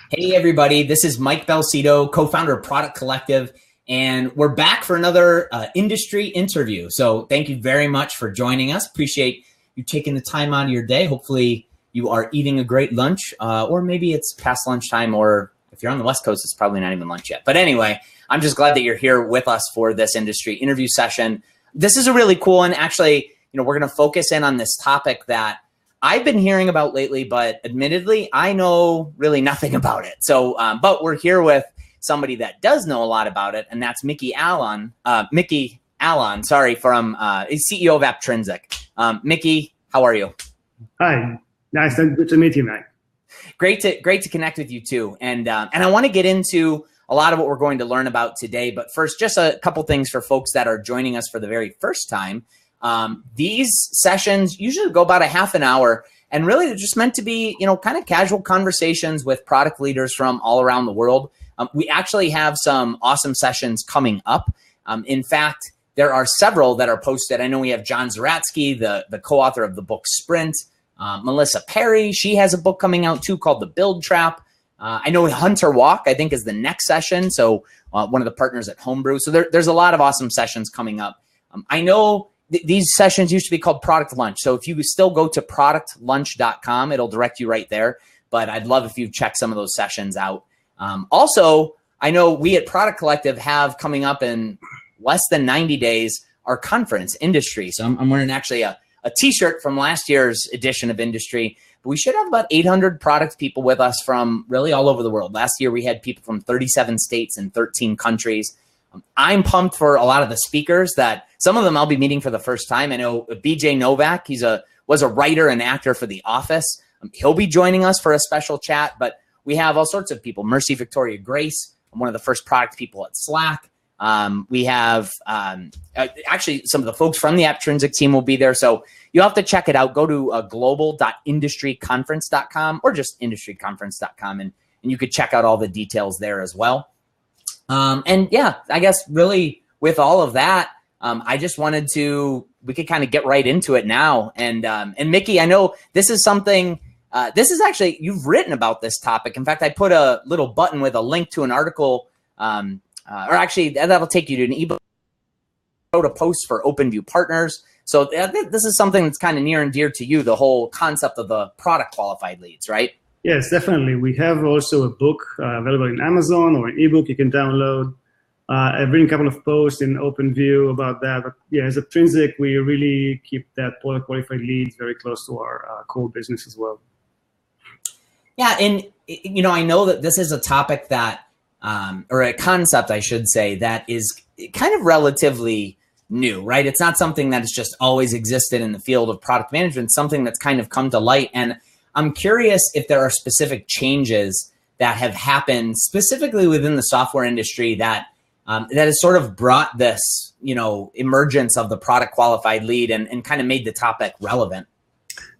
Hey, everybody. This is Mike Belcito, co-founder of Product Collective, and we're back for another industry interview. So thank you very much for joining us. Appreciate you taking the time out of your day. Hopefully you are eating a great lunch, or maybe it's past lunchtime, or if you're on the West Coast, it's probably not even lunch yet. But anyway, I'm just glad that you're here with us for this industry interview session. This is a really cool one. Actually, we're going to focus in on this topic that I've been hearing about lately, but admittedly, I know really nothing about it. So, but we're here with somebody that does know a lot about it, and that's Alon, sorry, from CEO of Aptrinsic. Mickey, how are you? Hi, nice and good to meet you, Mike. Great to connect with you too. And I want to get into a lot of what we're going to learn about today. But first, just a couple things for folks that are joining us for the very first time. These sessions usually go about a half an hour, and really they're just meant to be, kind of casual conversations with product leaders from all around the world. We actually have some awesome sessions coming up. In fact, there are several that are posted. I know we have John Zaratsky, the co-author of the book Sprint, Melissa Perry. She has a book coming out too called The Build Trap. I know Hunter Walk, I think, is the next session. So one of the partners at Homebrew. So there's a lot of awesome sessions coming up. I know these sessions used to be called Product Lunch. So if you still go to productlunch.com, it'll direct you right there. But I'd love if you check some of those sessions out. Also, I know we at Product Collective have coming up in less than 90 days our conference, Industry. So I'm wearing actually a t-shirt from last year's edition of Industry. But we should have about 800 product people with us from really all over the world. Last year, we had people from 37 states and 13 countries. I'm pumped for a lot of the speakers that some of them I'll be meeting for the first time. I know BJ Novak, was a writer and actor for The Office. He'll be joining us for a special chat, but we have all sorts of people. Mercy Victoria Grace, one of the first product people at Slack. We have actually some of the folks from the Aptrinsic team will be there. So you'll have to check it out. Go to global.industryconference.com or just industryconference.com, and you could check out all the details there as well. And yeah, I guess really with all of that, I just wanted we could kind of get right into it now. And Mickey, I know this is something, this is actually, you've written about this topic. In fact, I put a little button with a link to an article, or actually that'll take you to an ebook. I wrote a post for OpenView Partners. So this is something that's kind of near and dear to you, the whole concept of the product qualified leads, right? Yes, definitely. We have also a book available in Amazon or an ebook you can download. I've written a couple of posts in OpenView about that. But yeah, as Aptrinsic, we really keep that product qualified leads very close to our core business as well. Yeah, and I know that this is a topic that, or a concept, I should say, that is kind of relatively new, right? It's not something that has just always existed in the field of product management, something that's kind of come to light. And I'm curious if there are specific changes that have happened specifically within the software industry that has sort of brought this, emergence of the product qualified lead and kind of made the topic relevant.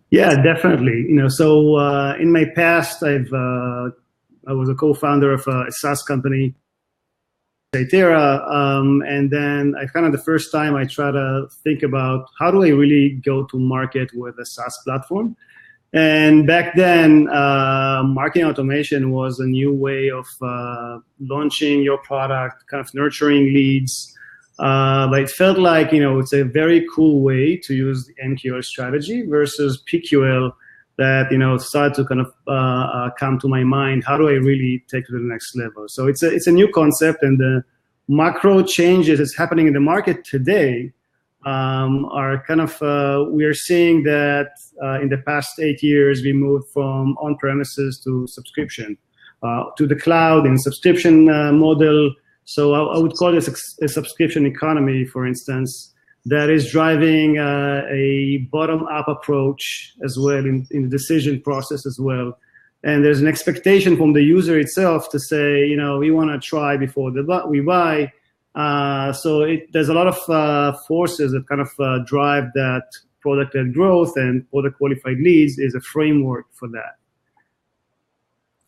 Yeah, definitely. So in my past, I was a co-founder of a SaaS company, Itera, and then I kind of the first time I try to think about how do I really go to market with a SaaS platform. And back then, marketing automation was a new way of launching your product, kind of nurturing leads. But it felt like, it's a very cool way to use the MQL strategy versus PQL that, started to kind of come to my mind. How do I really take it to the next level? So it's a new concept, and the macro changes that's happening in the market today are kind of, we are seeing that in the past 8 years, we moved from on-premises to subscription, to the cloud in subscription model. So I would call this a subscription economy, for instance, that is driving a bottom-up approach as well in the decision process as well. And there's an expectation from the user itself to say, we want to try before we buy. So there's a lot of forces that kind of drive that product-led growth, and product qualified leads is a framework for that.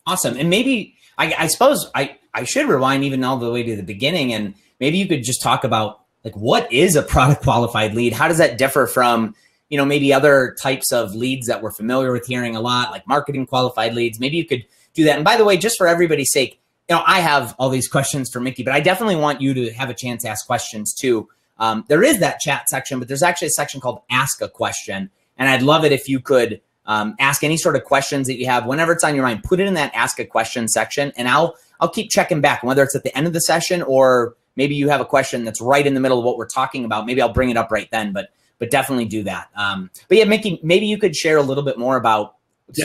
Awesome. And maybe I suppose I should rewind even all the way to the beginning, and maybe you could just talk about like what is a product qualified lead? How does that differ from maybe other types of leads that we're familiar with hearing a lot, like marketing qualified leads. Maybe you could do that. And by the way, just for everybody's sake, I have all these questions for Mickey, but I definitely want you to have a chance to ask questions too. There is that chat section, but there's actually a section called Ask a Question. And I'd love it if you could ask any sort of questions that you have. Whenever it's on your mind, put it in that Ask a Question section, and I'll keep checking back, whether it's at the end of the session or maybe you have a question that's right in the middle of what we're talking about. Maybe I'll bring it up right then, but definitely do that. But yeah, Mickey, maybe you could share a little bit more about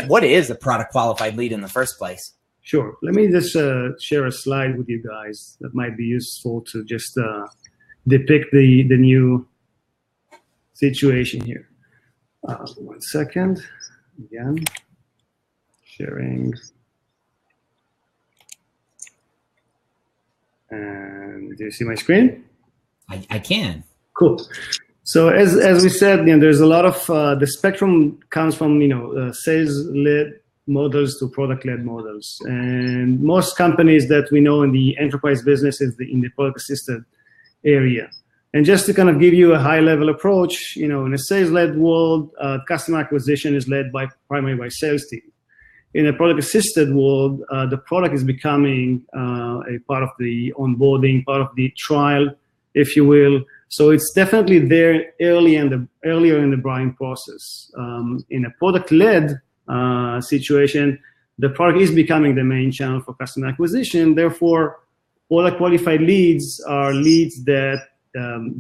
what is a product qualified lead in the first place. Sure. Let me just share a slide with you guys that might be useful to just depict the new situation here. 1 second. Again, sharing. And do you see my screen? I can. Cool. So as we said, there's a lot of the spectrum comes from sales-led models to product-led models, and most companies that we know in the enterprise business is in the product-assisted area. And just to kind of give you a high-level approach, in a sales-led world, customer acquisition is led primarily by sales team. In a product-assisted world, the product is becoming a part of the onboarding, part of the trial, if you will. So it's definitely there earlier in the buying process. In a product-led situation, the product is becoming the main channel for customer acquisition. Therefore, product qualified leads are leads that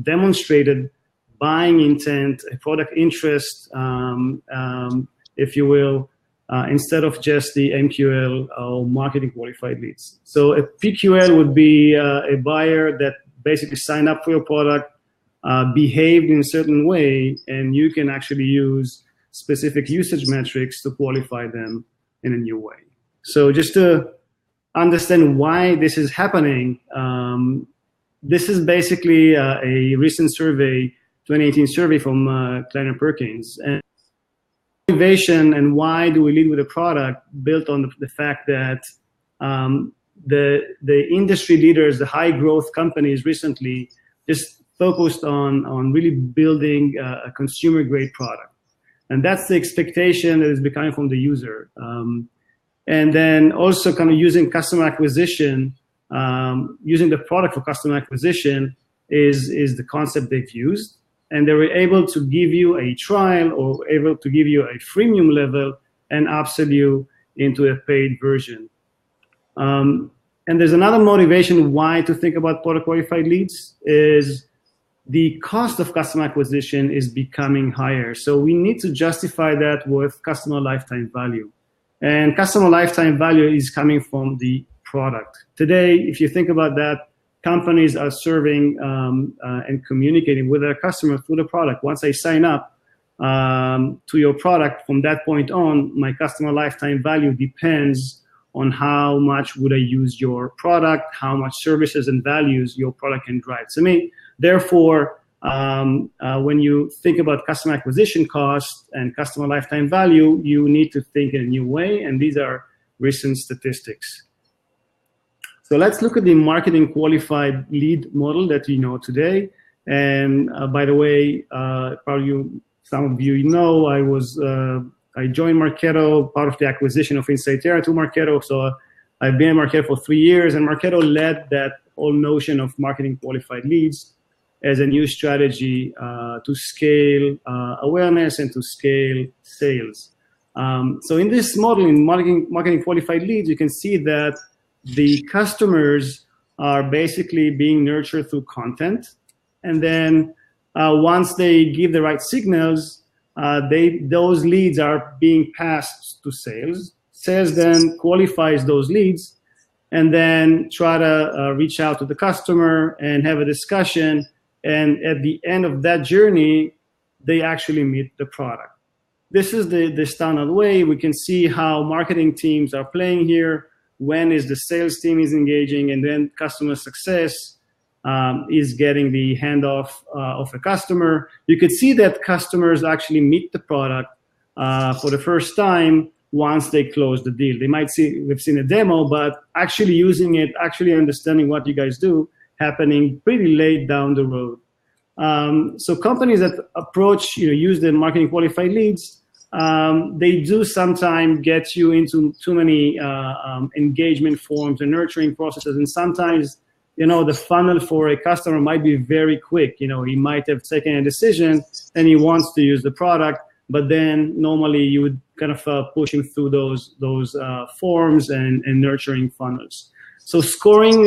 demonstrated buying intent, a product interest, if you will, instead of just the MQL or marketing qualified leads. So a PQL would be a buyer that basically signed up for your product, behaved in a certain way, and you can actually use specific usage metrics to qualify them in a new way. So just to understand why this is happening, this is basically a recent survey, 2018 survey from Kleiner Perkins. And motivation and why do we lead with a product built on the fact that the industry leaders, the high growth companies recently just focused on really building a consumer grade product. And that's the expectation that is becoming from the user. And then also kind of using customer acquisition, using the product for customer acquisition is the concept they've used. And they were able to give you a trial or able to give you a freemium level and upsell you into a paid version. And there's another motivation why to think about product qualified leads is the cost of customer acquisition is becoming higher. So we need to justify that with customer lifetime value. And customer lifetime value is coming from the product. Today, if you think about that, companies are serving and communicating with their customers through the product. Once they sign up to your product, from that point on, my customer lifetime value depends on how much would I use your product, how much services and values your product can drive to me. Therefore, when you think about customer acquisition cost and customer lifetime value, you need to think in a new way, and these are recent statistics. So let's look at the marketing qualified lead model that you know today. And by the way, probably some of you know, I joined Marketo, part of the acquisition of Insightera to Marketo. So I've been at Marketo for 3 years, and Marketo led that whole notion of marketing qualified leads as a new strategy to scale awareness and to scale sales. So in this model, in marketing qualified leads, you can see that the customers are basically being nurtured through content. And then once they give the right signals, those leads are being passed to sales. Sales then qualifies those leads and then try to reach out to the customer and have a discussion. And at the end of that journey, they actually meet the product. This is the standard way. We can see how marketing teams are playing here. When is the sales team is engaging, and then customer success is getting the handoff of a customer. You could see that customers actually meet the product for the first time once they close the deal. They might see, we've seen a demo, but actually using it, actually understanding what you guys do, happening pretty late down the road. So companies that approach, use the marketing qualified leads, they do sometimes get you into too many engagement forms and nurturing processes. And sometimes, the funnel for a customer might be very quick. He might have taken a decision and he wants to use the product, but then normally you would kind of push him through those forms and nurturing funnels. So scoring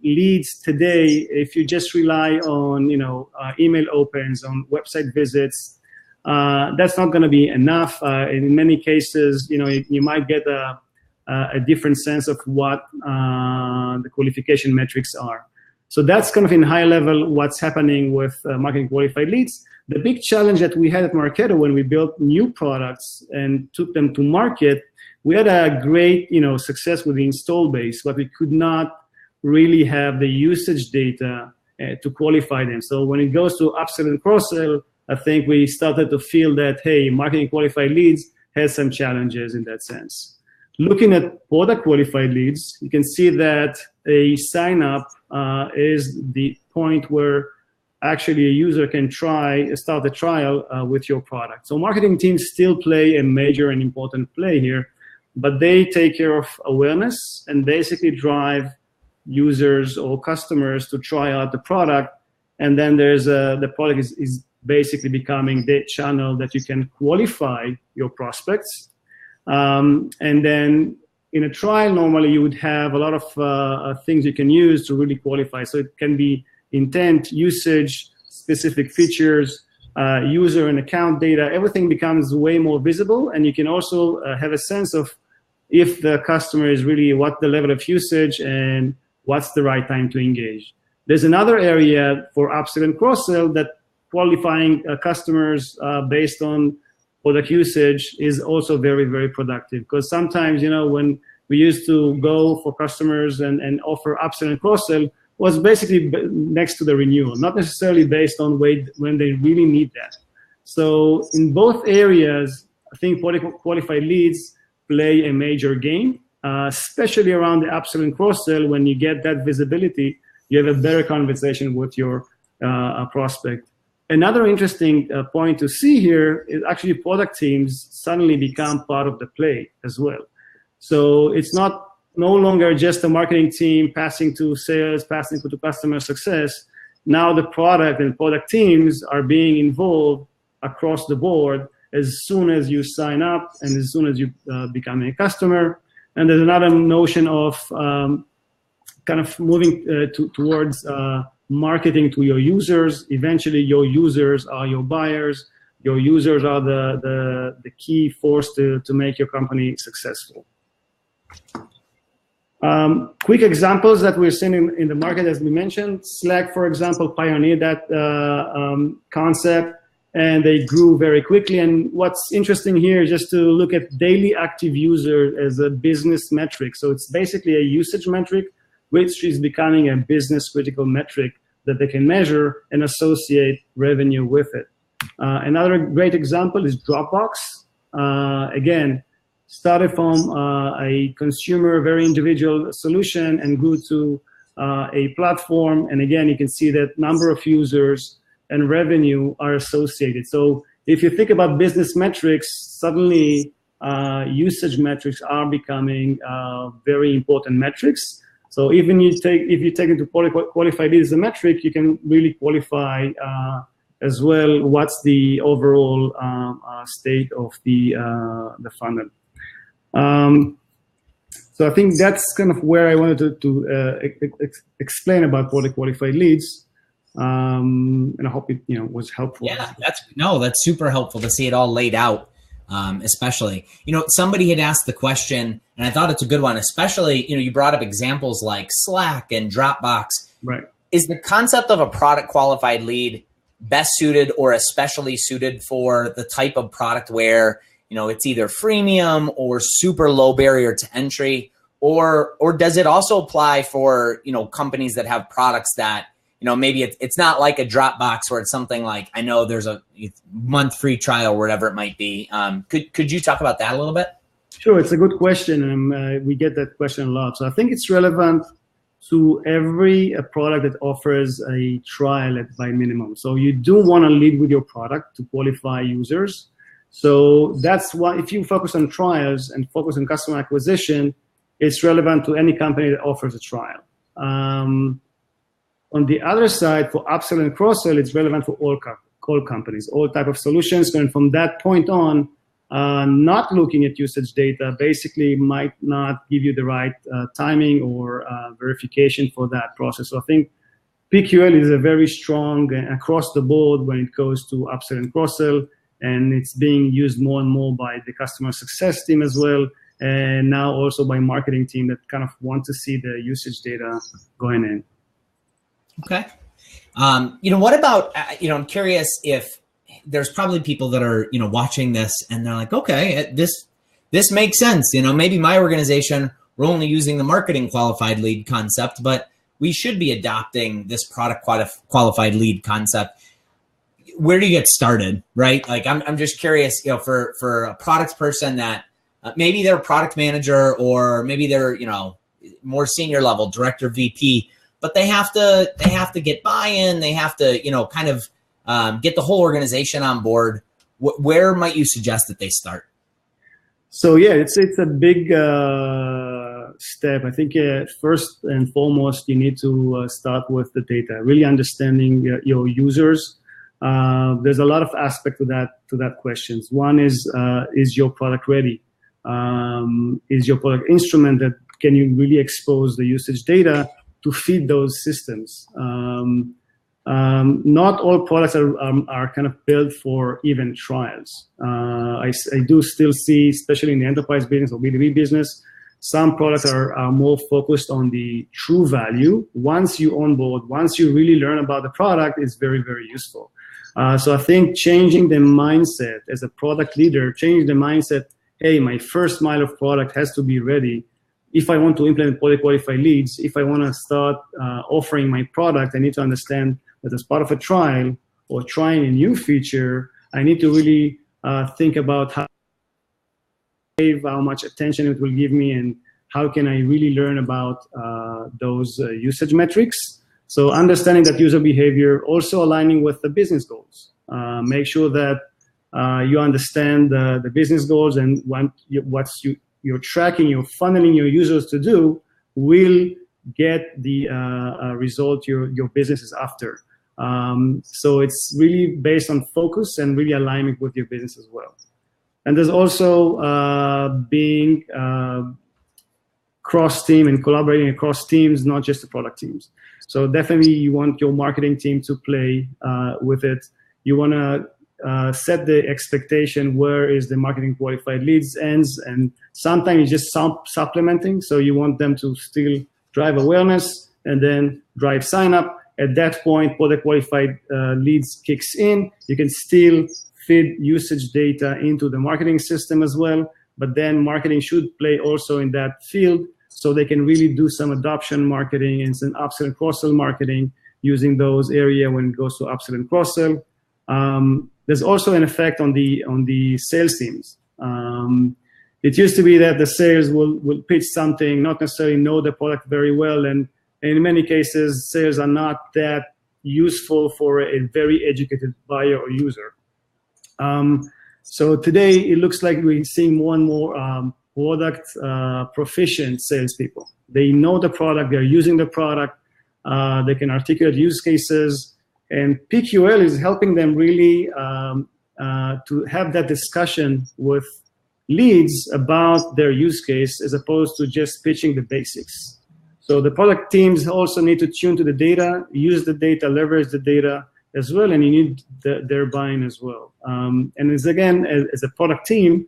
leads today, if you just rely on email opens, on website visits, that's not going to be enough. In many cases, you might get a different sense of what the qualification metrics are. So that's kind of in high level what's happening with marketing qualified leads. The big challenge that we had at Marketo when we built new products and took them to market, we had a great, success with the install base, but we could not really have the usage data to qualify them. So when it goes to upsell and cross-sell, I think we started to feel that, hey, marketing qualified leads has some challenges in that sense. Looking at product qualified leads, you can see that a sign up is the point where actually a user can start a trial with your product. So marketing teams still play a major and important play here, but they take care of awareness and basically drive users or customers to try out the product. And then there's the product is basically becoming the channel that you can qualify your prospects. And then in a trial, normally you would have a lot of things you can use to really qualify. So it can be intent, usage, specific features, user and account data. Everything becomes way more visible, and you can also have a sense of if the customer is really what the level of usage and what's the right time to engage. There's another area for upsell and cross-sell that qualifying customers based on product usage is also very, very productive, because sometimes, when we used to go for customers and offer upsell and cross-sell was basically next to the renewal, not necessarily based on when they really need that. So in both areas, I think qualified leads play a major game, especially around the upsell and cross-sell. When you get that visibility, you have a better conversation with your prospect. Another interesting point to see here is actually product teams suddenly become part of the play as well. So it's no longer just a marketing team passing to sales, passing to customer success. Now the product and product teams are being involved across the board as soon as you sign up and as soon as you become a customer. And there's another notion of kind of moving towards marketing to your users. Eventually, your users are your buyers. Your users are the key force to make your company successful. Quick examples that we're seeing in the market, as we mentioned. Slack, for example, pioneered that concept, and they grew very quickly. And what's interesting here is just to look at daily active user as a business metric. So it's basically a usage metric, which is becoming a business critical metric that they can measure and associate revenue with it. Another great example is Dropbox. Again, started from a consumer, very individual solution and grew to a platform. And again, you can see that number of users and revenue are associated. So if you think about business metrics, suddenly usage metrics are becoming very important metrics. So even if you take into qualified leads as a metric, you can really qualify as well what's the overall state of the funnel. So I think that's kind of where I wanted to explain about product qualified leads. And I hope it was helpful. Yeah, that's super helpful to see it all laid out. Especially, somebody had asked the question, and I thought it's a good one, especially, you brought up examples like Slack and Dropbox. Right. Is the concept of a product qualified lead best suited or especially suited for the type of product where, it's either freemium or super low barrier to entry, or does it also apply for, companies that have products that, maybe it's not like a Dropbox where it's something like, I know there's a month free trial or whatever it might be. Could you talk about that a little bit? Sure, it's a good question, and we get that question a lot. So I think it's relevant to every product that offers a trial by minimum. So you do want to lead with your product to qualify users. So that's why if you focus on trials and focus on customer acquisition, it's relevant to any company that offers a trial. On the other side, for upsell and cross-sell, it's relevant for all companies, all type of solutions. And from that point on, not looking at usage data basically might not give you the right timing or verification for that process. So I think PQL is a very strong across the board when it goes to upsell and cross-sell, and it's being used more and more by the customer success team as well, and now also by marketing team that kind of want to see the usage data going in. Okay. What about, I'm curious if there's probably people that are, watching this and they're like, okay, this makes sense. Maybe my organization, we're only using the marketing qualified lead concept, but we should be adopting this product qualified lead concept. Where do you get started, right? Like, I'm just curious, for a product person that maybe they're a product manager or maybe they're, more senior level, director, VP, but they have to get buy-in. They have to, kind of get the whole organization on board. Where might you suggest that they start? So yeah, it's a big step. I think first and foremost, you need to start with the data, really understanding your users. There's a lot of aspect to that questions. One is your product ready? Is your product instrumented? Can you really expose the usage data to feed those systems? Not all products are kind of built for even trials. I do still see, especially in the enterprise business or B2B business, some products are more focused on the true value. Once you onboard, once you really learn about the product, it's very, very useful. So I think changing the mindset as a product leader, changing the mindset, hey, my first mile of product has to be ready. If I want to implement qualified leads, if I want to start offering my product, I need to understand that as part of a trial or trying a new feature, I need to really think about how much attention it will give me and how can I really learn about those usage metrics. So understanding that user behavior, also aligning with the business goals. Make sure that you understand the business goals and what you're tracking, you're funneling your users to do will get the result your business is after. So it's really based on focus and really alignment with your business as well. And there's also being cross-team and collaborating across teams, not just the product teams. So definitely you want your marketing team to play with it. You want to set the expectation where is the marketing qualified leads ends, and sometimes it's just supplementing. So you want them to still drive awareness and then drive sign up. At that point, product qualified leads kicks in. You can still feed usage data into the marketing system as well, but then marketing should play also in that field so they can really do some adoption marketing and some upsell and cross-sell marketing using those areas when it goes to upsell and cross-sell. There's also an effect on the sales teams. It used to be that the sales will pitch something, not necessarily know the product very well, and in many cases, sales are not that useful for a very educated buyer or user. So today, it looks like we're seeing more and more product proficient salespeople. They know the product, they're using the product, they can articulate use cases, and PQL is helping them really to have that discussion with leads about their use case as opposed to just pitching the basics. So the product teams also need to tune to the data, use the data, leverage the data as well, and you need their buy-in as well. And it's again, as a product team,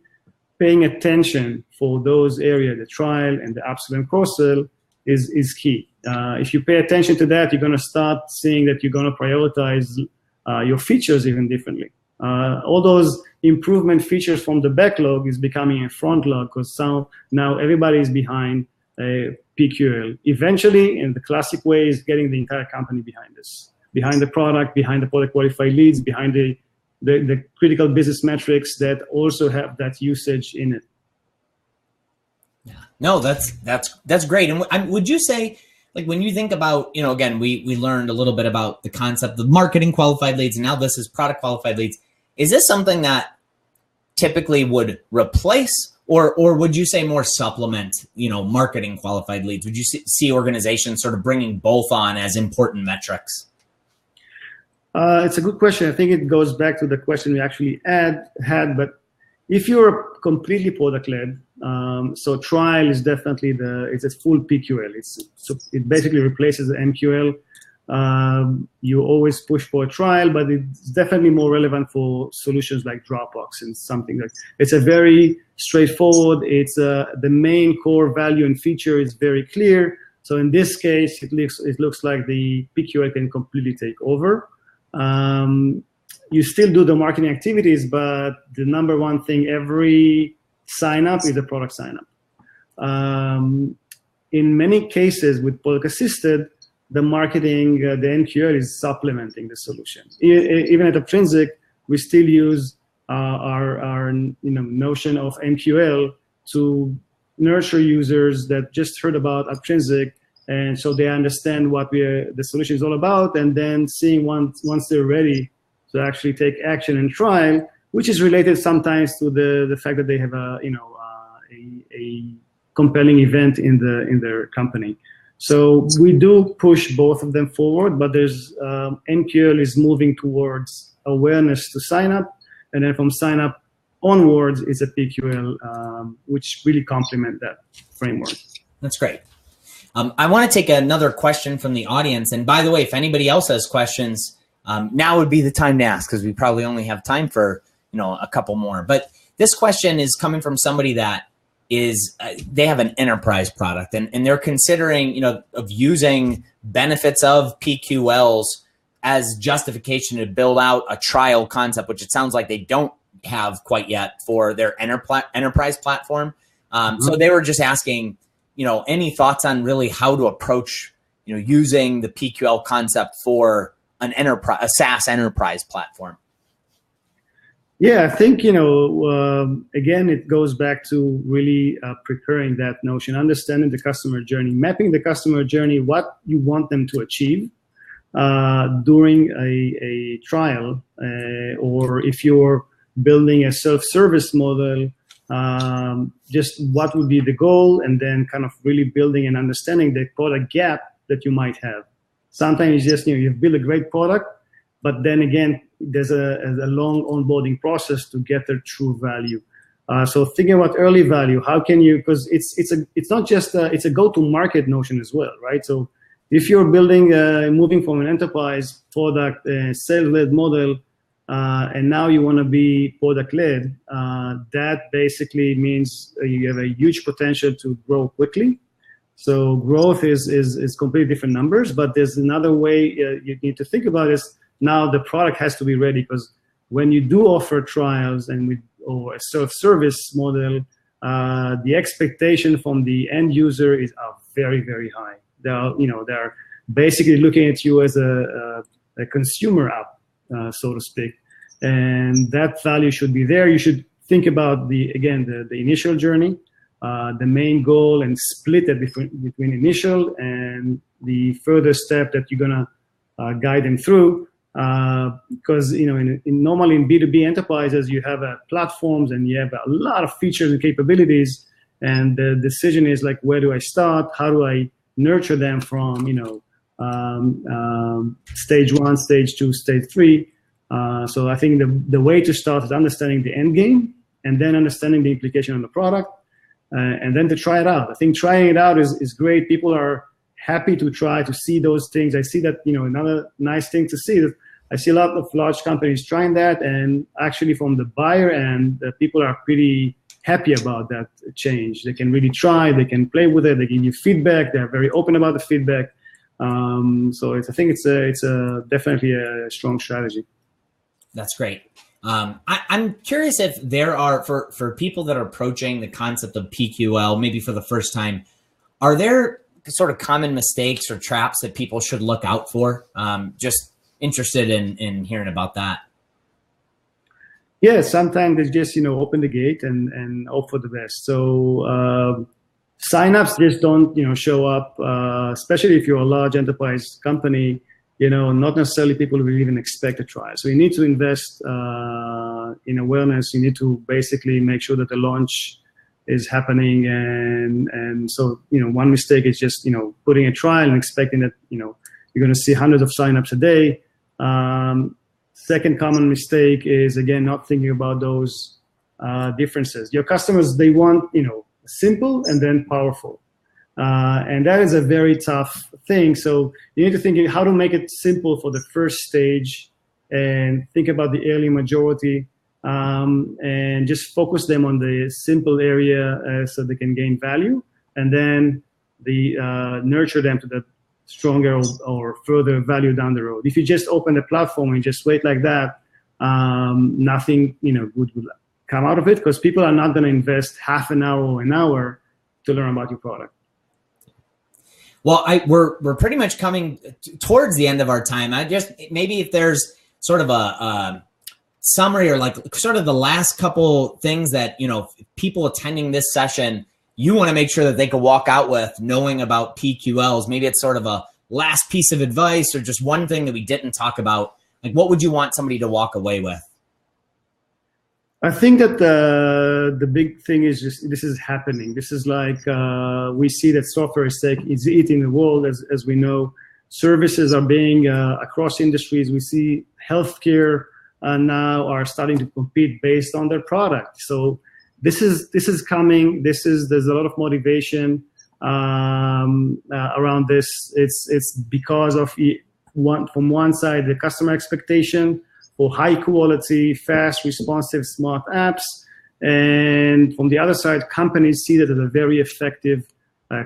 paying attention for those areas, the trial and the upsell and cross-sell is key. If you pay attention to that, you're going to start seeing that you're going to prioritize your features even differently. All those improvement features from the backlog is becoming a front log because now everybody is behind PQL. Eventually, in the classic way, is getting the entire company behind this, behind the product, behind the product qualified leads, behind the critical business metrics that also have that usage in it. Yeah. No, that's great. And would you say like when you think about, again, we learned a little bit about the concept of marketing qualified leads, and now this is product qualified leads. Is this something that typically would replace, or would you say more supplement, marketing qualified leads? Would you see organizations sort of bringing both on as important metrics? It's a good question. I think it goes back to the question we actually had, but if you're completely product-led, so trial is definitely it's a full PQL. It basically replaces the MQL. You always push for a trial, but it's definitely more relevant for solutions like Dropbox and something like. It's a very straightforward. It's the main core value and feature is very clear. So in this case, it looks like the PQL can completely take over. You still do the marketing activities, but the number one thing every sign up is a product sign up. In many cases with product assisted, the marketing, the MQL is supplementing the solution. Even at Aptrinsic, we still use our notion of MQL to nurture users that just heard about Aptrinsic, and so they understand what the solution is all about, and then seeing once they're ready to actually take action and trial, which is related sometimes to the fact that they have a compelling event in their company. So we do push both of them forward, but there's MQL is moving towards awareness to sign up, and then from sign up onwards is a PQL, which really complement that framework. That's great. I want to take another question from the audience. And by the way, if anybody else has questions, now would be the time to ask, because we probably only have time for a couple more. But this question is coming from somebody that is they have an enterprise product, and they're considering of using benefits of PQLs as justification to build out a trial concept, which it sounds like they don't have quite yet for their enterprise platform. So they were just asking, any thoughts on really how to approach, using the PQL concept for a SaaS enterprise platform? Yeah, I think, again, it goes back to really preparing that notion, understanding the customer journey, mapping the customer journey, what you want them to achieve during a trial, or if you're building a self-service model, just what would be the goal, and then kind of really building and understanding the product gap that you might have. Sometimes it's just, you've built a great product, but then again, there's a long onboarding process to get their true value. So thinking about early value, how can you, because it's not just, it's a go-to-market notion as well, right? So if you're building, moving from an enterprise product, sales-led model, and now you want to be product-led, that basically means you have a huge potential to grow quickly. So growth is completely different numbers, but there's another way you need to think about is now the product has to be ready, because when you do offer trials or a self-service model, the expectation from the end user are very, very high. They're basically looking at you as a consumer app, so to speak, and that value should be there. You should think about the initial journey, the main goal, and split it between initial and the further step that you're gonna guide them through. Because normally in B2B enterprises, you have platforms and you have a lot of features and capabilities, and the decision is like, where do I start? How do I nurture them from stage 1, stage 2, stage 3? So I think the way to start is understanding the end game, and then understanding the implication on the product, and then to try it out. I think trying it out is great. People are happy to try to see those things. I see that, another nice thing to see is I see a lot of large companies trying that, and actually from the buyer end, people are pretty happy about that change. They can really try, they can play with it, they give you feedback, they're very open about the feedback. So I think it's definitely a strong strategy. That's great. I'm curious if there are, for people that are approaching the concept of PQL, maybe for the first time, are there sort of common mistakes or traps that people should look out for? Just interested in hearing about that. Yeah, sometimes they just, open the gate and hope for the best. So signups just don't, show up, especially if you're a large enterprise company. Not necessarily people will even expect a trial. So you need to invest in awareness. You need to basically make sure that the launch is happening. And so, one mistake is just, putting a trial and expecting that, you're going to see hundreds of signups a day. Second common mistake is, again, not thinking about those differences. Your customers, they want, simple and then powerful. And that is a very tough thing. So you need to think how to make it simple for the first stage and think about the early majority, and just focus them on the simple area so they can gain value, and then nurture them to the stronger or further value down the road. If you just open the platform and just wait like that, nothing good will come out of it, because people are not going to invest half an hour or an hour to learn about your product. Well, we're pretty much coming towards the end of our time. Maybe if there's sort of a summary or like sort of the last couple things that, people attending this session, you want to make sure that they can walk out with knowing about PQLs. Maybe it's sort of a last piece of advice or just one thing that we didn't talk about. Like, what would you want somebody to walk away with? I think that the big thing is just this is happening. This is like we see that software is eating the world, as we know. Services are being across industries. We see healthcare now are starting to compete based on their product. So this is coming. There's a lot of motivation around this. It's because of from one side the customer expectation for high quality, fast, responsive, smart apps. And from the other side, companies see that as a very effective,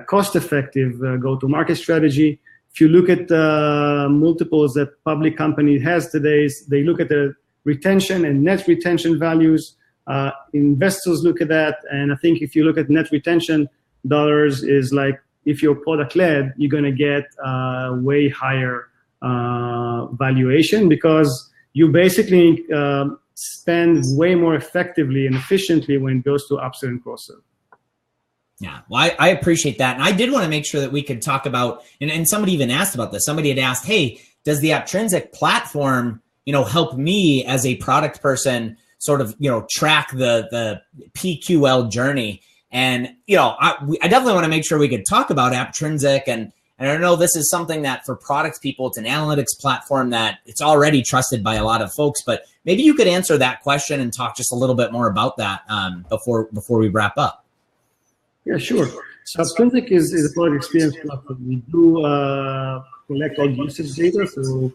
cost-effective go-to-market strategy. If you look at the multiples that public company has today, they look at the retention and net retention values. Investors look at that. And I think if you look at net retention dollars, is like if you're product-led, you're going to get way higher valuation, because you basically spend way more effectively and efficiently when it goes to upsell and cross-sell. Yeah, well, I appreciate that. And I did want to make sure that we could talk about, and somebody even asked about this. Somebody had asked, hey, does the Aptrinsic platform, help me as a product person sort of, track the PQL journey? And, I definitely want to make sure we could talk about Aptrinsic. And I know this is something that for product people, it's an analytics platform that it's already trusted by a lot of folks, but maybe you could answer that question and talk just a little bit more about that before we wrap up. Yeah, sure. So Aptrinsic is a product experience platform. We do collect all usage data, so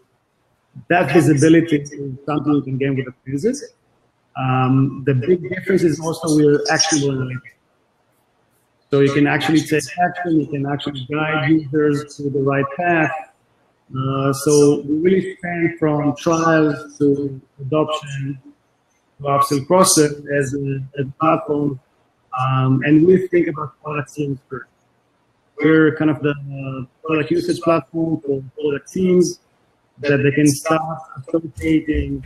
that visibility is something you can get with Aptrinsic. The big difference is also we're actionable analytics. So you can actually take action, you can actually guide users to the right path. So we really span from trials to adoption to upsell cross-sell as a platform. And we think about product teams first. We're kind of the product usage platform for product teams that they can start associating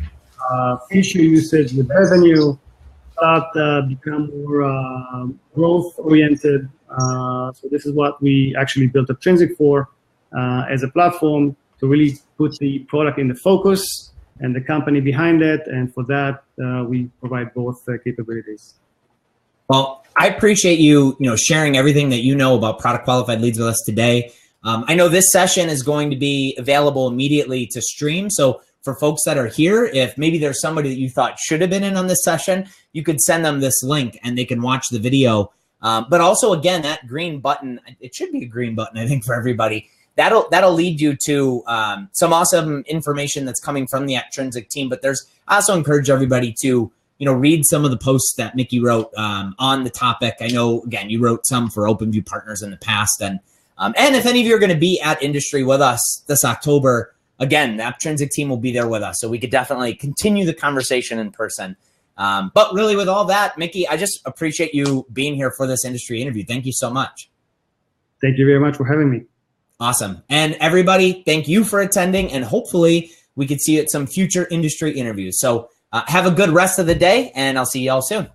feature usage with revenue, start become more growth-oriented. So this is what we actually built Aptrinsic for as a platform, to really put the product in the focus and the company behind it. And for that, we provide both capabilities. Well, I appreciate you, sharing everything that you know about product qualified leads with us today. I know this session is going to be available immediately to stream. So for folks that are here, if maybe there's somebody that you thought should have been in on this session, you could send them this link and they can watch the video. But also, again, that green button, it should be a green button, I think, for everybody. That'll lead you to some awesome information that's coming from the Aptrinsic team. But I also encourage everybody to read some of the posts that Mickey wrote on the topic. I know, again, you wrote some for OpenView partners in the past. And if any of you are going to be at Industry with us this October, again, the Aptrinsic team will be there with us. So we could definitely continue the conversation in person. But really, with all that, Mickey, I just appreciate you being here for this industry interview. Thank you so much. Thank you very much for having me. Awesome. And everybody, thank you for attending. And hopefully we could see you at some future industry interviews. So have a good rest of the day, and I'll see you all soon.